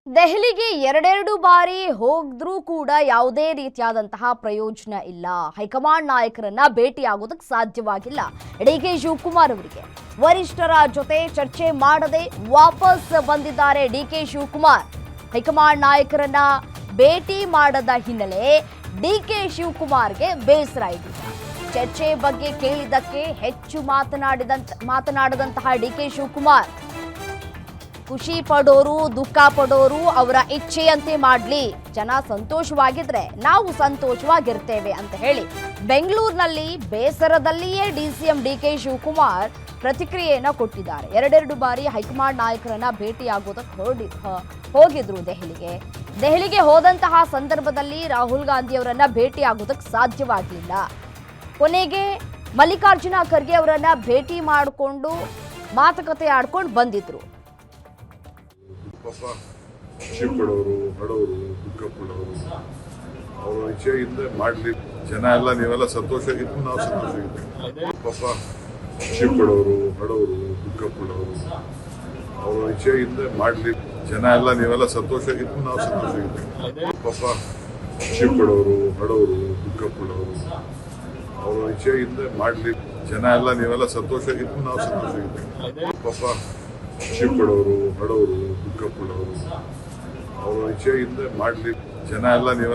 ದೆಹಲಿಗೆ ಎರಡೆರಡು ಬಾರಿ ಹೋದ್ರೂ ಕೂಡ ಯಾವುದೇ ರೀತಿಯಾದಂತಹ ಪ್ರಯೋಜನ ಇಲ್ಲ. ಹೈಕಮಾಂಡ್ ನಾಯಕರನ್ನ ಭೇಟಿಯಾಗೋದಕ್ಕೆ ಸಾಧ್ಯವಾಗಿಲ್ಲ. ಡಿಕೆ ಶಿವಕುಮಾರ್ ಅವರಿಗೆ ವರಿಷ್ಠರ ಜೊತೆ ಚರ್ಚೆ ಮಾಡದೆ ವಾಪಸ್ ಬಂದಿದ್ದಾರೆ ಡಿಕೆ ಶಿವಕುಮಾರ್. ಹೈಕಮಾಂಡ್ ನಾಯಕರನ್ನ ಭೇಟಿ ಮಾಡದ ಹಿನ್ನೆಲೆ ಡಿಕೆ ಶಿವಕುಮಾರ್ಗೆ ಬೇಸರ ಇದೆ. ಚರ್ಚೆ ಬಗ್ಗೆ ಕೇಳಿದ್ದಕ್ಕೆ ಹೆಚ್ಚು ಮಾತನಾಡದಂತಹ ಡಿಕೆ ಶಿವಕುಮಾರ್ ಖುಷಿ ಪಡೋರು ದುಃಖ ಪಡೋರು ಅವರ ಇಚ್ಛೆಯಂತೆ ಮಾಡಲಿ, ಜನ ಸಂತೋಷವಾಗಿದ್ರೆ ನಾವು ಸಂತೋಷವಾಗಿರ್ತೇವೆ ಅಂತ ಹೇಳಿ ಬೆಂಗಳೂರಿನಲ್ಲಿ ಬೇಸರದಲ್ಲಿಯೇ ಡಿಸಿಎಂ ಡಿಕೆ ಶಿವಕುಮಾರ್ ಪ್ರತಿಕ್ರಿಯೆಯನ್ನ ಕೊಟ್ಟಿದ್ದಾರೆ. ಎರಡೆರಡು ಬಾರಿ ಹೈಕಮಾಂಡ್ ನಾಯಕರನ್ನ ಭೇಟಿಯಾಗೋದಕ್ಕೆ ಹೋಗಿದ್ರು ದೆಹಲಿಗೆ ಹೋದಂತಹ ಸಂದರ್ಭದಲ್ಲಿ ರಾಹುಲ್ ಗಾಂಧಿ ಅವರನ್ನ ಭೇಟಿಯಾಗೋದಕ್ಕೆ ಸಾಧ್ಯವಾಗಲಿಲ್ಲ. ಕೊನೆಗೆ ಮಲ್ಲಿಕಾರ್ಜುನ ಖರ್ಗೆ ಅವರನ್ನ ಭೇಟಿ ಮಾಡಿಕೊಂಡು ಮಾತುಕತೆ ಆಡ್ಕೊಂಡು ಬಂದಿದ್ರು. ಪಾಪ ಖುಷಿ ಪಡೋರು ಬಡವರು ದುಃಖ ಪಡೋರು ಅವರ ಇಚ್ಛೆಯಿಂದ ಮಾಡಲಿ, ಜನ ಎಲ್ಲ ನೀವೆಲ್ಲ ಸಂತೋಷವಾಗಿದ್ದು ನಾವು ಸಂತೋಷವಾಗಿದ್ದೇವೆ. ಪಾಪ ಖುಷಿ ಪಡೋರು ಬಡವರು ದುಃಖ ಪಡೋರು ಅವರ ಇಚ್ಛೆಯಿಂದ ಮಾಡಲಿ, ಜನ ಎಲ್ಲ ನೀವೆಲ್ಲ ಸಂತೋಷವಾಗಿದ್ದು ನಾವು ಸಂತೋಷವಾಗಿದ್ದೇವೆ. ಪಾಪ ಖುಷಿ ಪಡೋರು ಬಡವರು ದುಃಖ ಪಡೋರು ಅವರ ಇಚ್ಛೆಯಿಂದ ಮಾಡಲಿ, ಜನ ಎಲ್ಲ ನೀವೆಲ್ಲ ಸಂತೋಷವಾಗಿದ್ದು ನಾವು ಸಂತೋಷವಾಗಿದ್ದೇವೆ. ಪಾಪ ಖುಷಿ ಪಡೋರು ಬಡವರು ದುಃಖ ಪಡೋರು ಅವರ ಇಚ್ಛೆಯಿಂದ ಮಾಡಲಿ, ಜನ ಎಲ್ಲ ನೀವೆಲ್ಲ